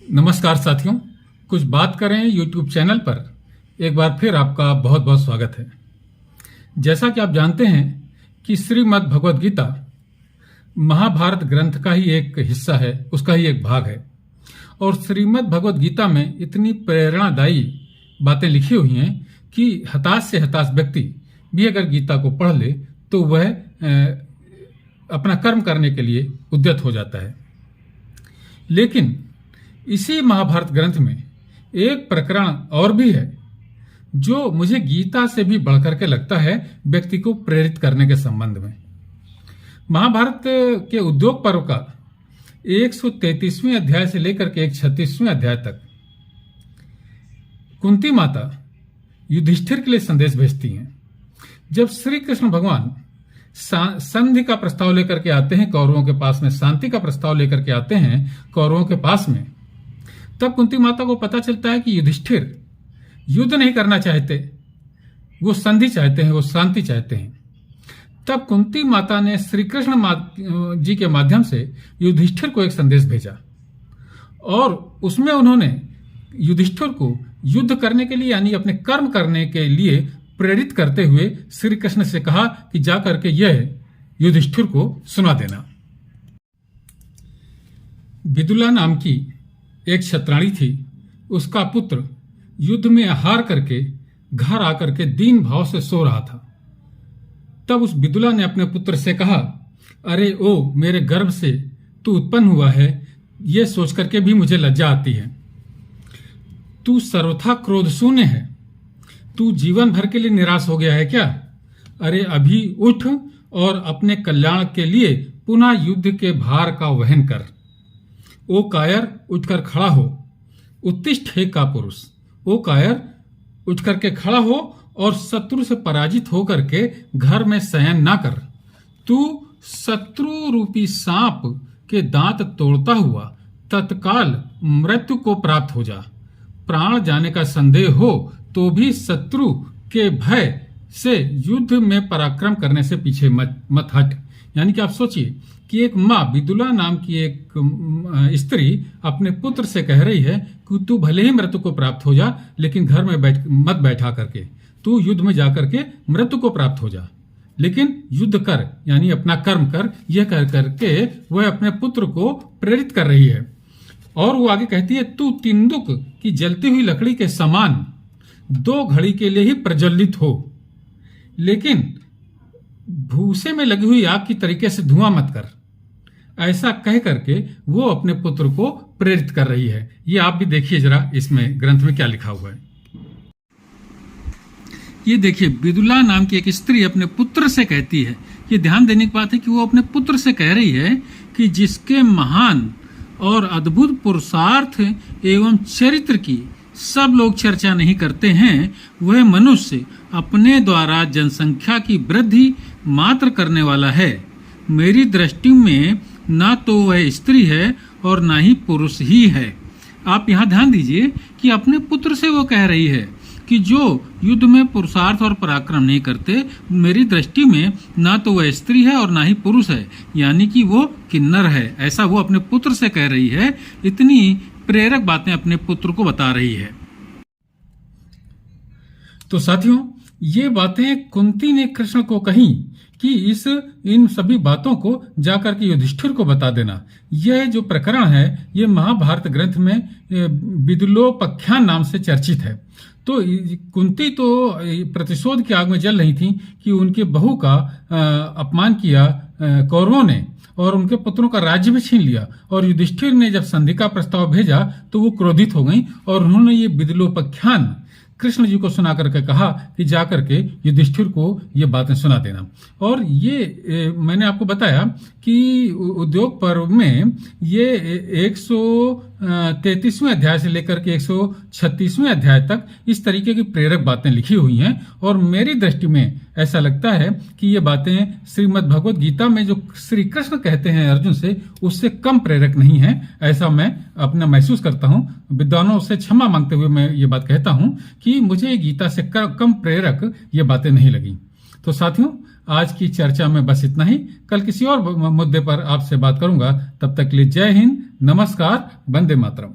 नमस्कार साथियों, कुछ बात करें यूट्यूब चैनल पर एक बार फिर आपका बहुत बहुत स्वागत है। जैसा कि आप जानते हैं कि श्रीमद् भगवद गीता महाभारत ग्रंथ का ही एक हिस्सा है, उसका ही एक भाग है। और श्रीमद् भगवद गीता में इतनी प्रेरणादायी बातें लिखी हुई हैं कि हताश से हताश व्यक्ति भी अगर गीता को पढ़ ले तो वह अपना कर्म करने के लिए उद्यत हो जाता है। लेकिन इसी महाभारत ग्रंथ में एक प्रकरण और भी है जो मुझे गीता से भी बढ़कर के लगता है व्यक्ति को प्रेरित करने के संबंध में। महाभारत के उद्योग पर्व का 133वें अध्याय से लेकर के 136वें अध्याय तक कुंती माता युधिष्ठिर के लिए संदेश भेजती हैं। जब श्री कृष्ण भगवान संधि का प्रस्ताव लेकर के आते हैं कौरवों के पास में, शांति का प्रस्ताव लेकर के आते हैं कौरवों के पास में, तब कुंती माता को पता चलता है कि युधिष्ठिर युद्ध नहीं करना चाहते, वो संधि चाहते हैं, वो शांति चाहते हैं। तब कुंती माता ने श्री कृष्ण जी के माध्यम से युधिष्ठिर को एक संदेश भेजा और उसमें उन्होंने युधिष्ठिर को युद्ध करने के लिए यानी अपने कर्म करने के लिए प्रेरित करते हुए श्री कृष्ण से कहा कि जाकर के यह युधिष्ठिर को सुना देना। विदुला नाम की एक क्षत्राणी थी, उसका पुत्र युद्ध में हार करके घर आकर के दीन भाव से सो रहा था। तब उस विदुला ने अपने पुत्र से कहा, अरे ओ मेरे गर्भ से तू उत्पन्न हुआ है, यह सोच करके भी मुझे लज्जा आती है। तू सर्वथा क्रोध शून्य है, तू जीवन भर के लिए निराश हो गया है क्या? अरे अभी उठ और अपने कल्याण के लिए पुनः युद्ध के भार का वहन कर। ओ कायर उठकर खड़ा हो, उत्तिष्ठ हे का पुरुष। ओ कायर उठ करके खड़ा हो और शत्रु से पराजित होकर के घर में शयन ना कर। तू शत्रु रूपी सांप के दांत तोड़ता हुआ तत्काल मृत्यु को प्राप्त हो जा। प्राण जाने का संदेह हो तो भी शत्रु के भय से युद्ध में पराक्रम करने से पीछे मत हट। यानी कि आप सोचिए कि एक माँ विदुला नाम की एक स्त्री अपने पुत्र से कह रही है कि तू भले ही मृत्यु को प्राप्त हो जा, लेकिन घर में मत बैठा करके, तू युद्ध में जाकर के मृत्यु को प्राप्त हो जा, लेकिन युद्ध कर यानी अपना कर्म कर। यह कर करके वह अपने पुत्र को प्रेरित कर रही है। और वो आगे कहती है, तू तिंदुक की जलती हुई लकड़ी के समान 2 घड़ी के लिए ही प्रज्वलित हो, लेकिन भूसे में लगी हुई आग की तरीके से धुआं मत कर। ऐसा कह करके वो अपने पुत्र को प्रेरित कर रही है। ये आप भी देखिए जरा इसमें ग्रंथ में क्या लिखा हुआ है। ये देखिए, विदुला नाम की एक स्त्री अपने पुत्र से कहती है, ये ध्यान देने की बात है कि वो अपने पुत्र से कह रही है कि जिसके महान और अद्भुत पुरुषार्थ एवं चरित्र की सब लोग चर्चा नहीं करते हैं, वह मनुष्य अपने द्वारा जनसंख्या की वृद्धि मात्र करने वाला है। मेरी दृष्टि में ना तो वह स्त्री है और ना ही पुरुष ही है। आप यहाँ ध्यान दीजिए कि अपने पुत्र से वो कह रही है कि जो युद्ध में पुरुषार्थ और पराक्रम नहीं करते, मेरी दृष्टि में ना तो वह स्त्री है और ना ही पुरुष है, यानी कि वो किन्नर है। ऐसा वो अपने पुत्र से कह रही है। इतनी प्रेरक बातें अपने पुत्र को बता रही है। तो साथियों, ये बातें कुंती ने कृष्ण को कही कि इन सभी बातों को जाकर के युधिष्ठिर को बता देना। यह जो प्रकरण है ये महाभारत ग्रंथ में विदुलोपाख्यान नाम से चर्चित है। तो कुंती तो प्रतिशोध की आग में जल रही थी कि उनके बहू का अपमान किया कौरवों ने और उनके पुत्रों का राज्य भी छीन लिया। और युधिष्ठिर ने जब संधि का प्रस्ताव भेजा तो वो क्रोधित हो गई और उन्होंने ये विदुलोपाख्यान कृष्ण जी को सुना करके कहा कि जाकर के युधिष्ठिर को ये बातें सुना देना। और ये मैंने आपको बताया कि उद्योग पर्व में ये 133वें अध्याय से लेकर के 136वें अध्याय तक इस तरीके की प्रेरक बातें लिखी हुई हैं। और मेरी दृष्टि में ऐसा लगता है कि ये बातें श्रीमद् भगवद गीता में जो श्री कृष्ण कहते हैं अर्जुन से, उससे कम प्रेरक नहीं है। ऐसा मैं अपना महसूस करता हूँ। विद्वानों से क्षमा मांगते हुए मैं ये बात कहता हूँ कि मुझे गीता से कम प्रेरक ये बातें नहीं लगी। तो साथियों, आज की चर्चा में बस इतना ही। कल किसी और मुद्दे पर आपसे बात करूंगा। तब तक के लिए जय हिंद, नमस्कार, वंदे मातरम।